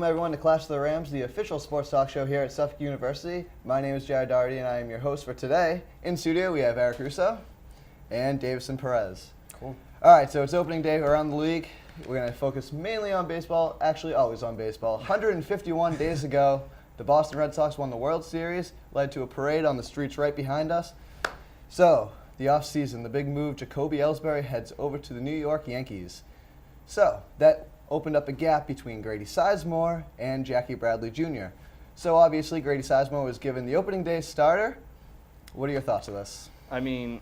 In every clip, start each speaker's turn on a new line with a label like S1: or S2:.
S1: Welcome everyone to Clash of the Rams, the official sports talk show here at Suffolk University. My name is Jared Doherty and I am your host for today. In studio we have Eric Russo and Davison Perez.
S2: Cool.
S1: Alright, so it's opening day around the league. We're going to focus mainly on baseball, actually always on baseball. 151 days ago, the Boston Red Sox won the World Series, led to a parade on the streets right behind us. So, the offseason, the big move, Jacoby Ellsbury heads over to the New York Yankees. So, that opened up a gap between Grady Sizemore and Jackie Bradley Jr. So obviously Grady Sizemore was given the opening day starter. What are your thoughts of this?
S2: I mean,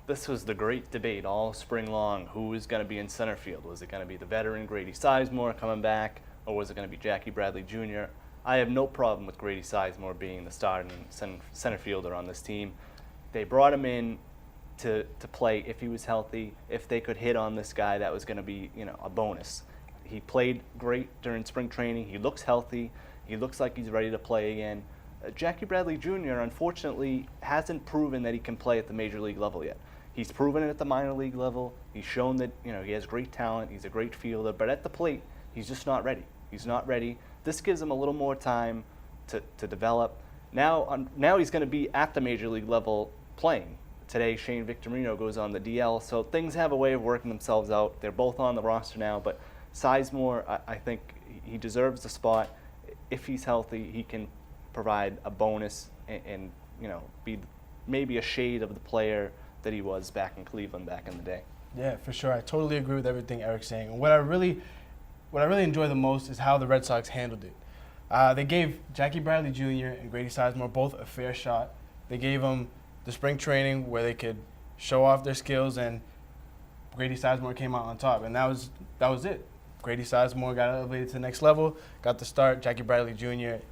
S2: this was the great debate all spring long. Who was going to be in center field? Was it going to be the veteran Grady Sizemore coming back, or was it going to be Jackie Bradley Jr.? I have no problem with Grady Sizemore being the starting center fielder on this team. They brought him in to play if he was healthy. If they could hit on this guy, that was going to be, a bonus. He played great during spring training. He looks healthy. He looks like he's ready to play again. Jackie Bradley Jr., unfortunately, hasn't proven that he can play at the major league level yet. He's proven it at the minor league level. He's shown that he has great talent. He's a great fielder. But at the plate, he's just not ready. He's not ready. This gives him a little more time to develop. Now he's going to be at the major league level playing. Today, Shane Victorino goes on the DL. So things have a way of working themselves out. They're both on the roster now, but Sizemore, I think he deserves the spot. If he's healthy, he can provide a bonus and be maybe a shade of the player that he was back in Cleveland back in the day.
S3: Yeah, for sure. I totally agree with everything Eric's saying. And what I really enjoy the most is how the Red Sox handled it. They gave Jackie Bradley Jr. and Grady Sizemore both a fair shot. They gave them the spring training where they could show off their skills, and Grady Sizemore came out on top, and that was it. Grady Sizemore got elevated to the next level, got the start. Jackie Bradley Jr.,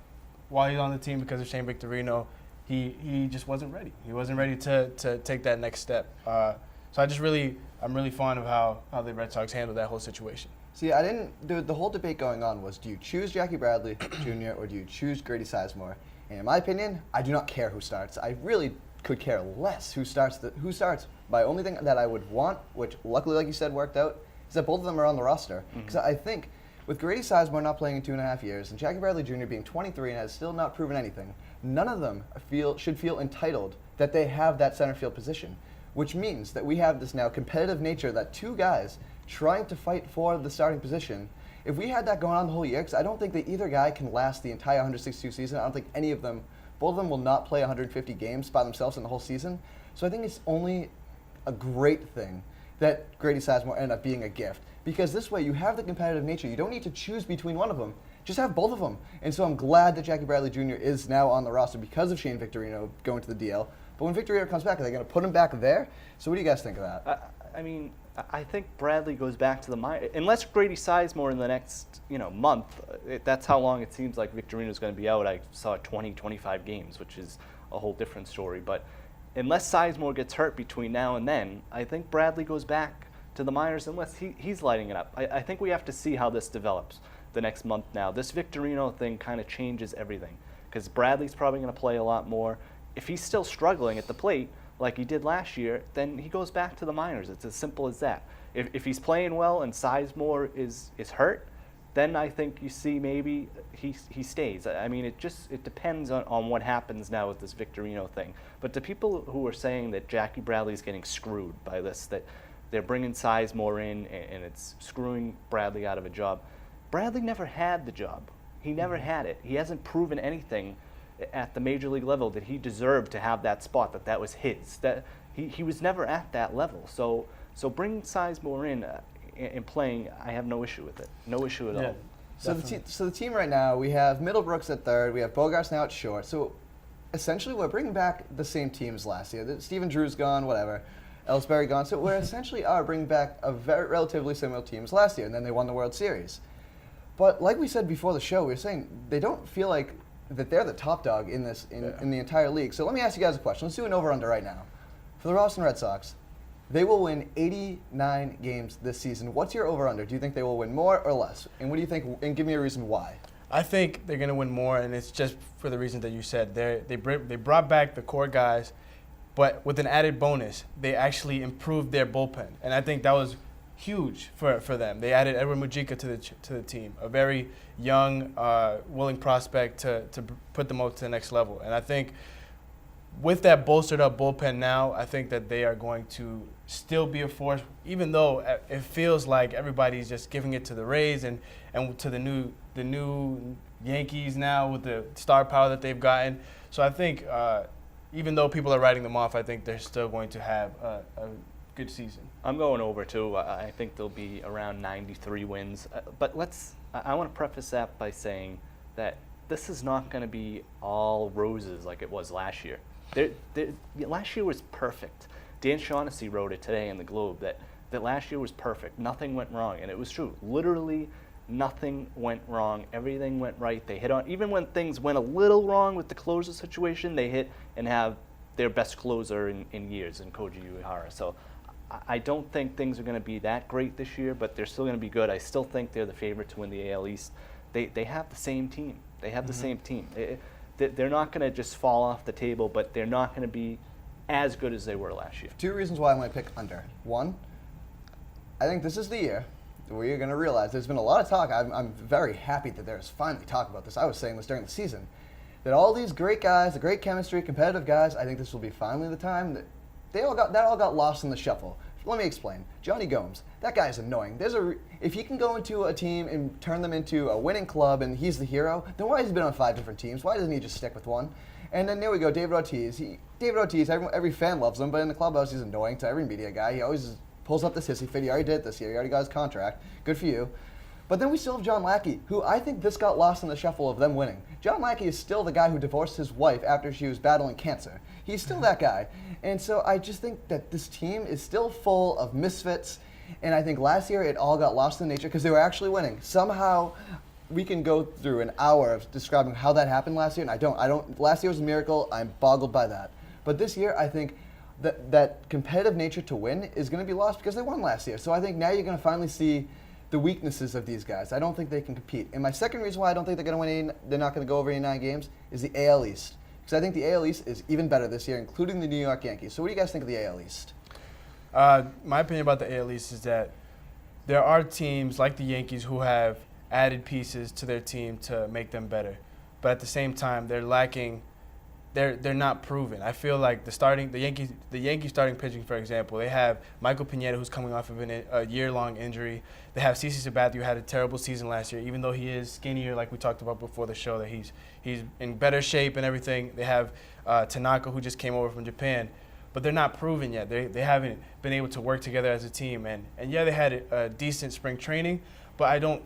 S3: while he's on the team because of Shane Victorino, he just wasn't ready. He wasn't ready to take that next step. So I'm really fond of how the Red Sox handled that whole situation.
S1: See, the whole debate going on was, do you choose Jackie Bradley Jr. or do you choose Grady Sizemore? And in my opinion, I do not care who starts. I really could care less who starts. My only thing that I would want, which luckily, like you said, worked out, is that both of them are on the roster. Because I think with Grady Sizemore not playing in 2.5 years and Jackie Bradley Jr. being 23 and has still not proven anything, none of them should feel entitled that they have that center field position, which means that we have this now competitive nature that two guys trying to fight for the starting position. If we had that going on the whole year, because I don't think that either guy can last the entire 162 season. I don't think any of them, both of them will not play 150 games by themselves in the whole season. So I think it's only a great thing that Grady Sizemore ended up being a gift. Because this way you have the competitive nature. You don't need to choose between one of them. Just have both of them. And so I'm glad that Jackie Bradley Jr. is now on the roster because of Shane Victorino going to the DL. But when Victorino comes back, are they going to put him back there? So what do you guys think of that?
S2: I think Bradley goes back to the minor. Unless Grady Sizemore in the next month, that's how long it seems like Victorino's going to be out. I saw 20, 25 games, which is a whole different story. But unless Sizemore gets hurt between now and then, I think Bradley goes back to the minors unless he's lighting it up. I think we have to see how this develops the next month now. This Victorino thing kind of changes everything because Bradley's probably going to play a lot more. If he's still struggling at the plate like he did last year, then he goes back to the minors. It's as simple as that. If he's playing well and Sizemore is hurt, then I think you see maybe he stays. I mean, it depends on what happens now with this Victorino thing. But the people who are saying that Jackie Bradley's getting screwed by this, that they're bringing Sizemore in and it's screwing Bradley out of a job, Bradley never had the job. He never had it. He hasn't proven anything at the major league level that he deserved to have that spot, that was his. That he was never at that level. So bringing Sizemore in and playing, I have no issue with it. No issue at all.
S1: So the team right now, we have Middlebrooks at third, we have Bogarts now at short. So essentially we're bringing back the same teams last year. Steven Drew's gone, whatever. Ellsbury gone. So we're essentially bringing back a very relatively similar teams last year, and then they won the World Series. But like we said before the show, we were saying they don't feel like that they're the top dog in the entire league. So let me ask you guys a question. Let's do an over-under right now. For the Boston Red Sox, they will win 89 games this season. What's your over-under? Do you think they will win more or less? And what do you think? And give me a reason why.
S3: I think they're going to win more, and it's just for the reasons that you said. They brought back the core guys, but with an added bonus, they actually improved their bullpen. And I think that was huge for them. They added Edward Mujica to the team, a very young, willing prospect to put them up to the next level. And I think with that bolstered up bullpen now, I think that they are going to still be a force, even though it feels like everybody's just giving it to the Rays and to the new Yankees now with the star power that they've gotten. So I think even though people are writing them off, I think they're still going to have a good season.
S2: I'm going over too. I think they'll be around 93 wins. But I want to preface that by saying that this is not going to be all roses like it was last year. Last year was perfect. Dan Shaughnessy wrote it today in the Globe that last year was perfect. Nothing went wrong, and it was true. Literally, nothing went wrong. Everything went right. They hit on, even when things went a little wrong with the closer situation, they hit and have their best closer in years in Koji Uehara. So I don't think things are going to be that great this year, but they're still going to be good. I still think they're the favorite to win the AL East. They have the same team. They have the same team. They're not going to just fall off the table, but they're not going to be as good as they were last year.
S1: 2 reasons why I might pick under. 1, I think this is the year where you're going to realize there's been a lot of talk. I'm very happy that there's finally talk about this. I was saying this during the season, that all these great guys, the great chemistry, competitive guys, I think this will be finally the time that that all got lost in the shuffle. Let me explain. Johnny Gomes, that guy is annoying. If he can go into a team and turn them into a winning club and he's the hero, then why has he been on 5 different teams? Why doesn't he just stick with one? And then there we go, David Ortiz. David Ortiz, every fan loves him, but in the clubhouse he's annoying to every media guy. He always pulls up this hissy fit. He already did it this year. He already got his contract. Good for you. But then we still have John Lackey, who I think this got lost in the shuffle of them winning. John Lackey is still the guy who divorced his wife after she was battling cancer. He's still that guy. And so I just think that this team is still full of misfits. And I think last year it all got lost in nature because they were actually winning. Somehow we can go through an hour of describing how that happened last year, and I don't. Last year was a miracle. I'm boggled by that. But this year, I think that competitive nature to win is going to be lost because they won last year. So I think now you're going to finally see the weaknesses of these guys. I don't think they can compete. And my second reason why I don't think they're going to win, they're not going to go over 89 games, is the AL East. Because I think the AL East is even better this year, including the New York Yankees. So what do you guys think of the AL East?
S3: My opinion about the AL East is that there are teams like the Yankees who have added pieces to their team to make them better. But at the same time, they're lacking. They're not proven. I feel like the Yankees starting pitching, for example, they have Michael Pineda, who's coming off of a year-long injury. They have CeCe Sabathia, who had a terrible season last year, even though he is skinnier, like we talked about before the show, that he's in better shape and everything. They have Tanaka, who just came over from Japan, but they're not proven yet. They haven't been able to work together as a team. And yeah, they had a decent spring training, but I don't.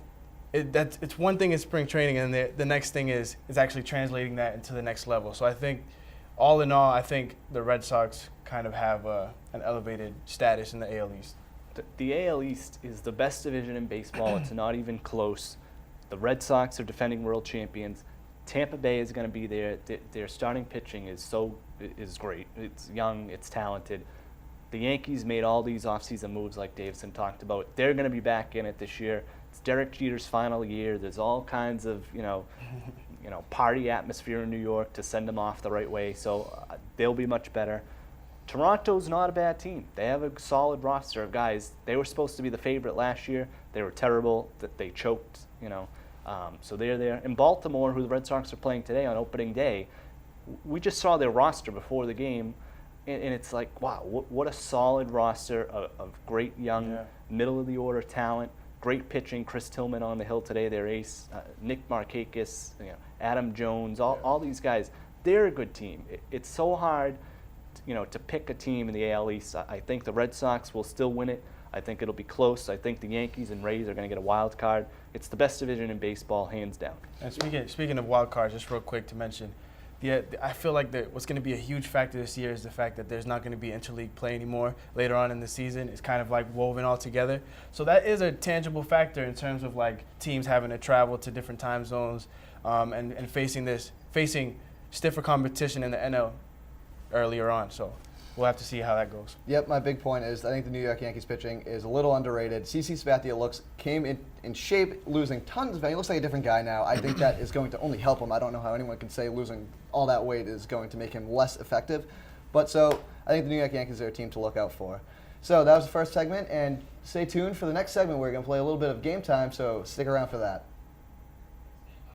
S3: It's one thing in spring training, and the next thing is actually translating that into the next level. So I think, all in all, I think the Red Sox kind of have an elevated status in the AL East.
S2: The AL East is the best division in baseball. It's not even close. The Red Sox are defending world champions. Tampa Bay is going to be there. Their starting pitching is great. It's young. It's talented. The Yankees made all these offseason moves like Davison talked about. They're going to be back in it this year. It's Derek Jeter's final year. There's all kinds of, party atmosphere in New York to send them off the right way. So they'll be much better. Toronto's not a bad team. They have a solid roster of guys. They were supposed to be the favorite last year. They were terrible. They choked, so they're there. In Baltimore, who the Red Sox are playing today on opening day, we just saw their roster before the game, and it's like, wow, what a solid roster of great young middle-of-the-order talent. Great pitching. Chris Tillman on the hill today, their ace. Nick Markakis, Adam Jones, all these guys. They're a good team. It's so hard, to pick a team in the AL East. I think the Red Sox will still win it. I think it'll be close. I think the Yankees and Rays are going to get a wild card. It's the best division in baseball, hands down.
S3: And speaking of wild cards, just real quick to mention, I feel like what's going to be a huge factor this year is the fact that there's not going to be interleague play anymore later on in the season. It's kind of like woven all together. So that is a tangible factor in terms of like teams having to travel to different time zones and facing stiffer competition in the NL earlier on. So we'll have to see how that goes.
S1: Yep, my big point is I think the New York Yankees pitching is a little underrated. CeCe Sabathia came in shape, losing tons of weight. He looks like a different guy now. I think that is going to only help him. I don't know how anyone can say losing all that weight is going to make him less effective. But so I think the New York Yankees are a team to look out for. So that was the first segment, and stay tuned for the next segment. We're going to play a little bit of game time, so stick around for that.